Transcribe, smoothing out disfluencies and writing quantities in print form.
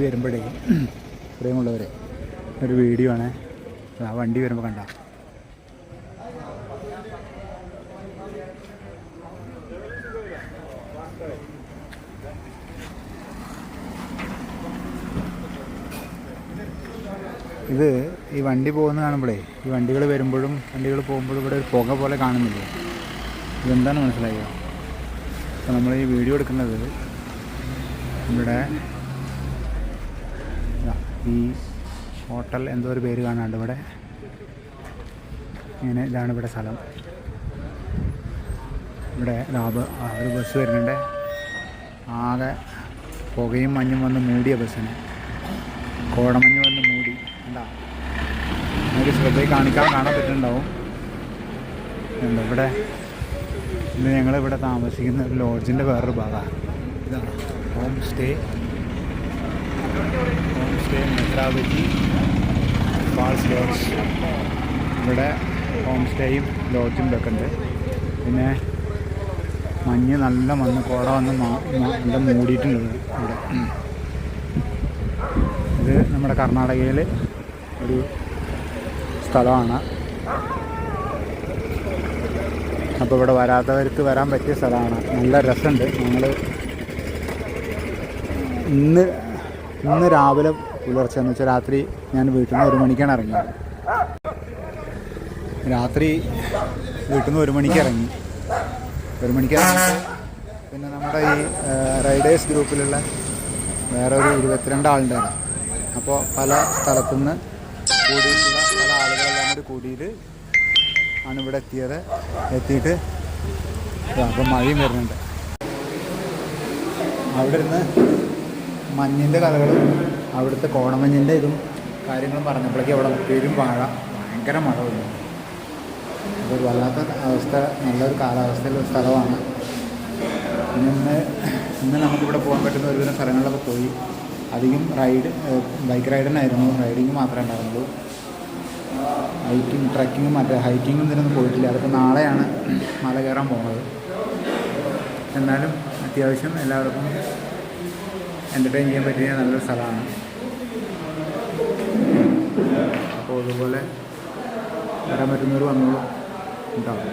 വരുമ്പോഴേ പ്രിയമുള്ളവർ ഒരു വീഡിയോ ആണ്. ആ വണ്ടി വരുമ്പോൾ കണ്ട ഇത് ഈ വണ്ടി പോകുന്ന കാണുമ്പോഴേ ഈ വണ്ടികൾ വരുമ്പോഴും വണ്ടികൾ പോകുമ്പോഴും ഇവിടെ ഒരു പുക പോലെ കാണുന്നില്ല. ഇതെന്താണ് മനസ്സിലായോ? അപ്പോൾ നമ്മൾ ഈ വീഡിയോ എടുക്കുന്നത് ഇവിടെ ഈ ഹോട്ടൽ എന്തോ ഒരു പേര് കാണാണ്ട് ഇവിടെ ഇങ്ങനെ ഇതാണ് ഇവിടെ സ്ഥലം. ഇവിടെ ഒരു ബസ് വരുന്നുണ്ട്. ആകെ പുകയും മഞ്ഞും വന്ന് മൂടിയ ബസ്സിന്, കോടമഞ്ഞ് വന്ന് മൂടി. എന്താ നമുക്ക് ശ്രദ്ധയിൽ കാണാൻ പറ്റുന്നുണ്ടാവും. എന്താ ഇവിടെ ഇന്ന് ഞങ്ങളിവിടെ താമസിക്കുന്ന ഒരു ലോഡ്ജിൻ്റെ വേറൊരു ഭാഗമാണ്. ഇതാണ് home stay Netravati falls lodge. ഇവിടെ ഹോം സ്റ്റേയും ലോഡ്ജും ഇതൊക്കെ ഉണ്ട്. പിന്നെ മഞ്ഞ് നല്ല വന്ന് കോട വന്ന് നല്ല മൂടിയിട്ടുണ്ട് ഇവിടെ. ഇത് നമ്മുടെ കർണാടകയിൽ ഒരു സ്ഥലമാണ്. അപ്പോൾ ഇവിടെ വരാത്തവർക്ക് വരാൻ പറ്റിയ സ്ഥലമാണ്. നല്ല രസമുണ്ട്. ഞങ്ങൾ ഇന്ന് രാവിലെ പുലർച്ചെ എന്ന് വെച്ചാൽ രാത്രി ഞാൻ വീട്ടിൽ നിന്ന് 1 മണിക്കാണ് ഇറങ്ങിയത്. രാത്രി വീട്ടിൽ നിന്ന് 1 മണിക്ക് ഇറങ്ങി. 1 മണിക്ക് ഇറങ്ങി. പിന്നെ നമ്മുടെ ഈ റൈഡേഴ്സ് ഗ്രൂപ്പിലുള്ള വേറെ ഒരു 22 ആളുണ്ടായിരുന്നു. അപ്പോൾ പല സ്ഥലത്തുനിന്ന് കൂടിയിട്ടുള്ള പല ആളുകളെല്ലാം കൂടി കൂടിയിട്ട് ആണ് ഇവിടെ എത്തിയിട്ട് അപ്പം മഴയും വരുന്നുണ്ട്. അവിടെ ഇരുന്ന് മഞ്ഞിൻ്റെ കഥകളും അവിടുത്തെ കോടമഞ്ഞിൻ്റെ ഇതും കാര്യങ്ങളും പറഞ്ഞപ്പോഴേക്കും അവിടെ പെരും ഭയങ്കര മഴ വന്നു. അതൊരു വല്ലാത്ത അവസ്ഥ, നല്ലൊരു കാലാവസ്ഥയിലുള്ള സ്ഥലമാണ്. ഇന്ന് നമുക്കിവിടെ പോകാൻ പറ്റുന്ന ഒരുവിധ സ്ഥലങ്ങളിലൊക്കെ പോയി. അധികം ബൈക്ക് റൈഡിനായിരുന്നു, റൈഡിങ് മാത്രമേ ഉണ്ടായിരുന്നുള്ളൂ. ട്രക്കിങ്ങും മറ്റേ ഹൈക്കിങ്ങും ഇതിനൊന്നും പോയിട്ടില്ല. അതൊക്കെ നാളെയാണ് മല കയറാൻ പോകുന്നത്. എന്നാലും അത്യാവശ്യം എല്ലാവർക്കും എൻ്റർടൈൻ ചെയ്യാൻ പറ്റിയ നല്ലൊരു സ്ഥലമാണ്. അപ്പോൾ അതുപോലെ വരാൻ പറ്റുന്നവർ വന്നോളൂ ഉണ്ടാവും.